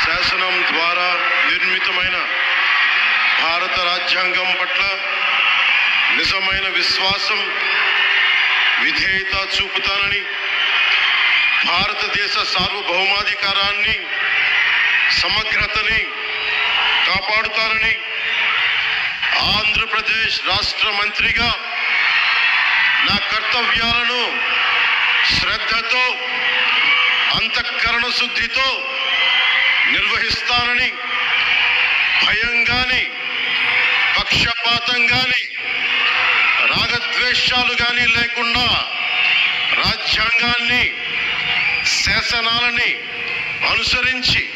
శాసనం ద్వారా నిర్మితమైన భారత రాజ్యాంగం పట్ల నిజమైన విశ్వాసం, విధేయత చూపుతానని, భారతదేశ సార్వభౌమాధికారాన్ని, సమగ్రతని కాపాడుతానని ఆంధ్రప్రదేశ్ రాష్ట్ర మంత్రిగా నా కర్తవ్యాలను శ్రద్ధతో, అంతఃకరణ శుద్ధితో నిర్వహిస్తానని, భయం గాని, పక్షపాతం గాని, రాగద్వేషాలు గాని లేకుండా రాజ్యాంగాన్ని, శాసనాలని అనుసరించి